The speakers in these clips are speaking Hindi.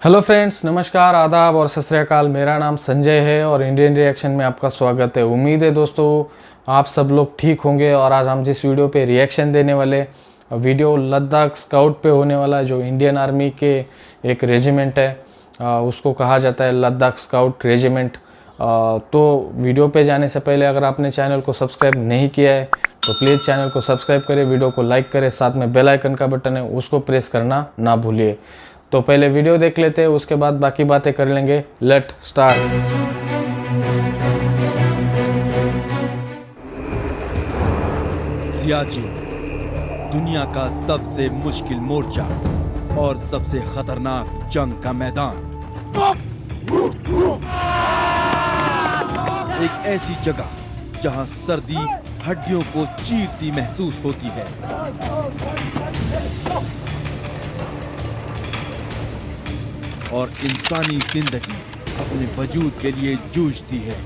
हेलो फ्रेंड्स, नमस्कार, आदाब और सत श्री अकाल। मेरा नाम संजय है और इंडियन रिएक्शन में आपका स्वागत है। उम्मीद है दोस्तों आप सब लोग ठीक होंगे। और आज हम जिस वीडियो पे रिएक्शन देने वाले, वीडियो लद्दाख स्काउट पे होने वाला है, जो इंडियन आर्मी के एक रेजिमेंट है, उसको कहा जाता है लद्दाख स्काउट रेजिमेंट। तो वीडियो पे जाने से पहले अगर आपने चैनल को सब्सक्राइब नहीं किया है तो प्लीज़ चैनल को सब्सक्राइब करें, वीडियो को लाइक करें, साथ में बेल आइकन का बटन है उसको प्रेस करना ना भूलिए। तो पहले वीडियो देख लेते हैं, उसके बाद बाकी बातें कर लेंगे। Let start. सियाचिन दुनिया का सबसे मुश्किल मोर्चा और सबसे खतरनाक जंग का मैदान। एक ऐसी जगह जहां सर्दी हड्डियों को चीरती महसूस होती है और इंसानी जिंदगी अपने वजूद के लिए जूझती है।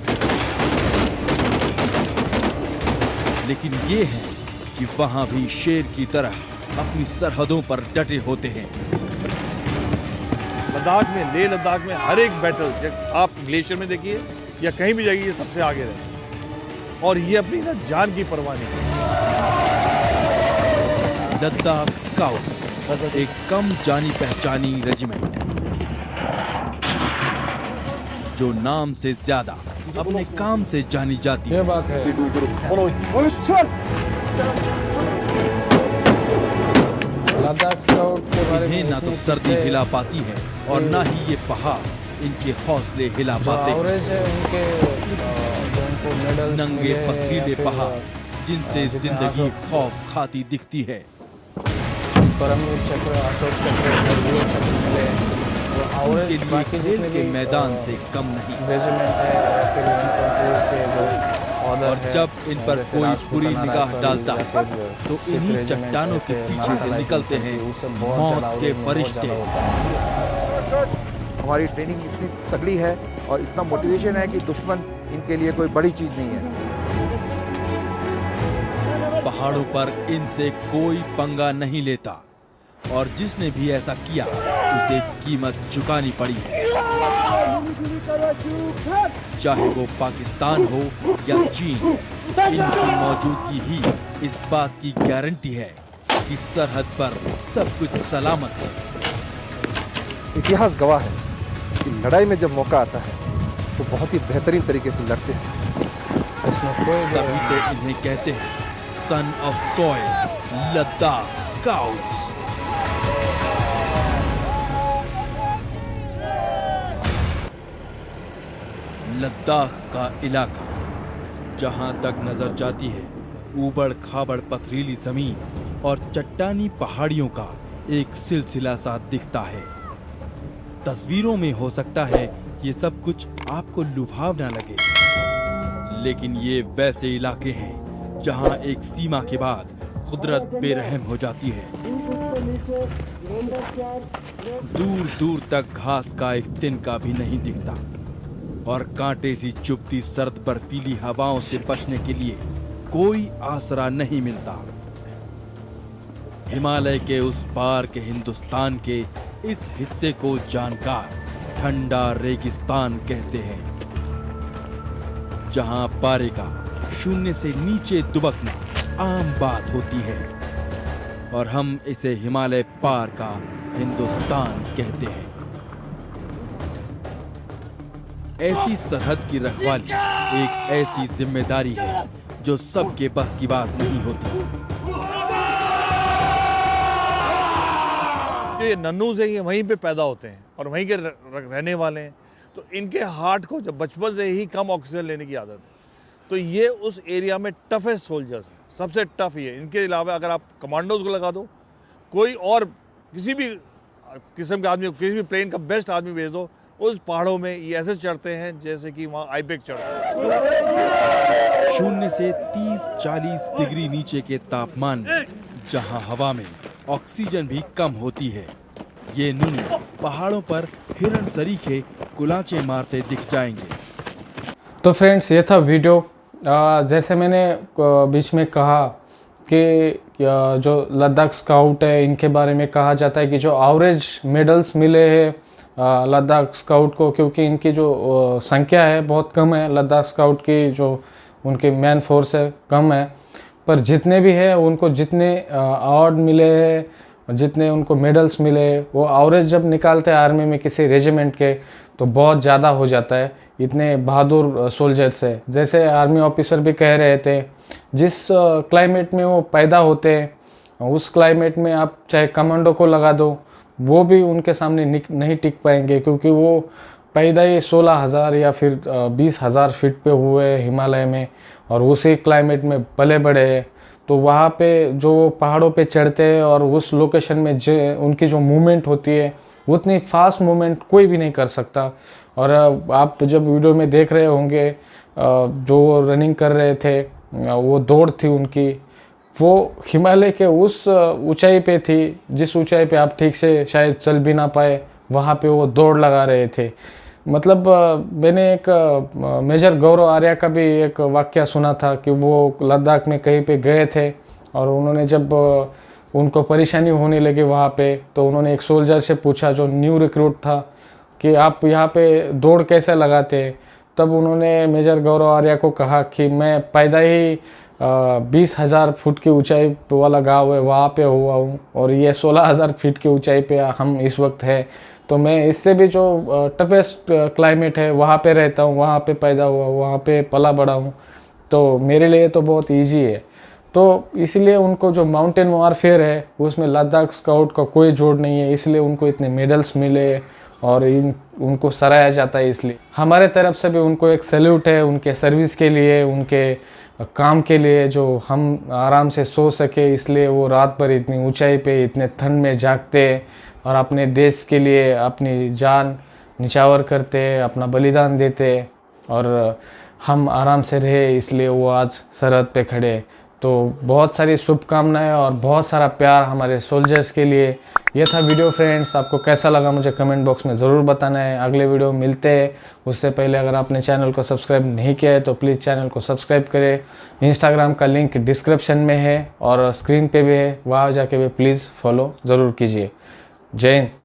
लेकिन ये है कि वहां भी शेर की तरह अपनी सरहदों पर डटे होते हैं। लद्दाख में, लेह लद्दाख में हर एक बैटल आप ग्लेशियर में देखिए या कहीं भी जाइए, ये सबसे आगे रहे और ये अपनी ना जान की परवाह नहीं करते। लद्दाख स्काउट एक कम जानी पहचानी रेजिमेंट जो नाम से ज्यादा अपने काम से जानी जाती है। ये बात है। लद्दाख स्काउट के बारे में इन्हें ना तो सर्दी हिला पाती है और ना ही ये पहाड़ इनके हौसले हिला पाते हैं। है उनके, जो उनको मेडल्स नंगे मिले हैं पथरीले या फिर पहाड़ जिनसे जिंदगी खौफ खाती दिखती है। परमवीर चक्र, अशोक चक्र, वीर चक्र मिले, जो उनके लिए खेल के मैदान से कम नहीं। रेजिमेंट है या फिर इन्फेंट्री के जो ऑर्डर और है, जब इन पर जैसे कोई राजपूताना बुरी निगाह राइफल डालता या है फिर तो सिख इन्हीं रेजिमेंट चट्टानों के ऐसे पीछे से महान निकलते राइफल हैं उससे बहुत ज़्यादा मौत के बहुत फरिश्ते। ज़्यादा होता है। हमारी ट्रेनिंग इतनी तगड़ी है और इतना मोटिवेशन है कि दुश्मन इनके लिए कोई बड़ी चीज़ नहीं है। पहाड़ों पर इनसे कोई पंगा नहीं लेता और जिसने भी ऐसा किया उसे कीमत चुकानी पड़ी है। चाहे वो पाकिस्तान हो या चीन, इनकी मौजूदगी ही इस बात की गारंटी है कि सरहद पर सब कुछ सलामत है। इतिहास गवाह है कि लड़ाई में जब मौका आता है तो बहुत ही बेहतरीन तरीके से लड़ते हैं। इसमें कोई तभी तो इन्हें कहते हैं son of soil, Ladakh scouts. Ladakh का इलाका जहां तक नजर जाती है ऊबड़ खाबड़ पथरीली जमीन और चट्टानी पहाड़ियों का एक सिलसिला सा दिखता है। तस्वीरों में हो सकता है ये सब कुछ आपको लुभावना लगे, लेकिन ये वैसे इलाके हैं जहां एक सीमा के बाद कुदरत बेरहम हो जाती है। दूर दूर तक घास का एक तिनका भी नहीं दिखता और कांटे सी चुभती सर्द बर्फीली हवाओं से बचने के लिए कोई आसरा नहीं मिलता। हिमालय के उस पार के हिंदुस्तान के इस हिस्से को जानकार ठंडा रेगिस्तान कहते हैं, जहां पारे का शून्य से नीचे दुबकना आम बात होती है और हम इसे हिमालय पार का हिंदुस्तान कहते हैं। ऐसी सरहद की रखवाली एक ऐसी जिम्मेदारी है जो सबके बस की बात नहीं होती। ये नन्नूज हैं, ये वहीं पे पैदा होते हैं और वहीं के रहने वाले हैं, तो इनके हार्ट को जब बचपन से ही कम ऑक्सीजन लेने की आदत है, तो ये उस एरिया में टफेस्ट सोल्जर्स हैं, सबसे टफ ये। इनके अलावा अगर आप कमांडोज को लगा दो, कोई और किसी भी किस्म के आदमी, किसी भी प्लेन का बेस्ट आदमी भेज दो, उस पहाड़ों में ये ऐसे चढ़ते हैं जैसे कि वहाँ आइबेक चढ़ते हैं। शून्य से 30-40 डिग्री नीचे के तापमान में जहां हवा में ऑक्सीजन भी कम होती है, ये नून पहाड़ों पर हिरण सरीखे कुलाचे मारते दिख जाएंगे। तो फ्रेंड्स, ये था वीडियो। जैसे मैंने बीच में कहा कि जो लद्दाख स्काउट है, इनके बारे में कहा जाता है कि जो एवरेज मेडल्स मिले हैं लद्दाख स्काउट को, क्योंकि इनकी जो संख्या है बहुत कम है। लद्दाख स्काउट की जो उनकी मैन फोर्स है कम है, पर जितने भी है उनको जितने अवार्ड मिले हैं, जितने उनको मेडल्स मिले, वो एवरेज जब निकालते हैं आर्मी में किसी रेजिमेंट के तो बहुत ज़्यादा हो जाता है। इतने बहादुर सोल्जर्स है। जैसे आर्मी ऑफिसर भी कह रहे थे, जिस क्लाइमेट में वो पैदा होते हैं उस क्लाइमेट में आप चाहे कमांडो को लगा दो, वो भी उनके सामने नहीं टिक पाएंगे, क्योंकि वो पैदा ही 16,000 या फिर 20,000 फीट पे हुए हिमालय में और उसी क्लाइमेट में पले बड़े हैं। तो वहाँ पे जो पहाड़ों पे चढ़ते हैं और उस लोकेशन में उनकी जो मूवमेंट होती है उतनी फास्ट मूवमेंट कोई भी नहीं कर सकता। और आप जब वीडियो में देख रहे होंगे जो रनिंग कर रहे थे, वो दौड़ थी उनकी, वो हिमालय के उस ऊंचाई पे थी जिस ऊंचाई पे आप ठीक से शायद चल भी ना पाए, वहाँ पे वो दौड़ लगा रहे थे। मतलब मैंने एक मेजर गौरव आर्या का भी एक वाक्य सुना था कि वो लद्दाख में कहीं पे गए थे और उन्होंने जब उनको परेशानी होने लगी वहाँ पे, तो उन्होंने एक सोल्जर से पूछा जो न्यू रिक्रूट था कि आप यहाँ पे दौड़ कैसे लगाते हैं। तब उन्होंने मेजर गौरव आर्या को कहा कि मैं पैदा ही 20,000 फुट की ऊंचाई वाला गांव है वहाँ पे हुआ हूँ और ये 16,000 फीट की ऊंचाई पे हम इस वक्त है, तो मैं इससे भी जो टफेस्ट क्लाइमेट है वहाँ पे रहता हूँ, वहाँ पे पैदा हुआ, वहाँ पे पला बड़ा हूँ, तो मेरे लिए तो बहुत इजी है। तो इसलिए उनको जो माउंटेन वॉरफेयर है उसमें लद्दाख स्काउट का कोई जोड़ नहीं है, इसलिए उनको इतने मेडल्स मिले और उनको सराहा जाता है। इसलिए हमारे तरफ से भी उनको एक सैल्यूट है उनके सर्विस के लिए, उनके काम के लिए, जो हम आराम से सो सके, इसलिए वो रात भर इतनी ऊंचाई पे इतने ठंड में जागते और अपने देश के लिए अपनी जान निछावर करते, अपना बलिदान देते और हम आराम से रहे, इसलिए वो आज सरहद पे खड़े। तो बहुत सारी शुभकामनाएं और बहुत सारा प्यार हमारे सोल्जर्स के लिए। यह था वीडियो फ्रेंड्स, आपको कैसा लगा मुझे कमेंट बॉक्स में ज़रूर बताना है। अगले वीडियो मिलते हैं, उससे पहले अगर आपने चैनल को सब्सक्राइब नहीं किया है तो प्लीज़ चैनल को सब्सक्राइब करें। इंस्टाग्राम का लिंक डिस्क्रिप्शन में है और स्क्रीन पे भी है, वहाँ जाके भी प्लीज़ फॉलो ज़रूर कीजिए। जय हिंद।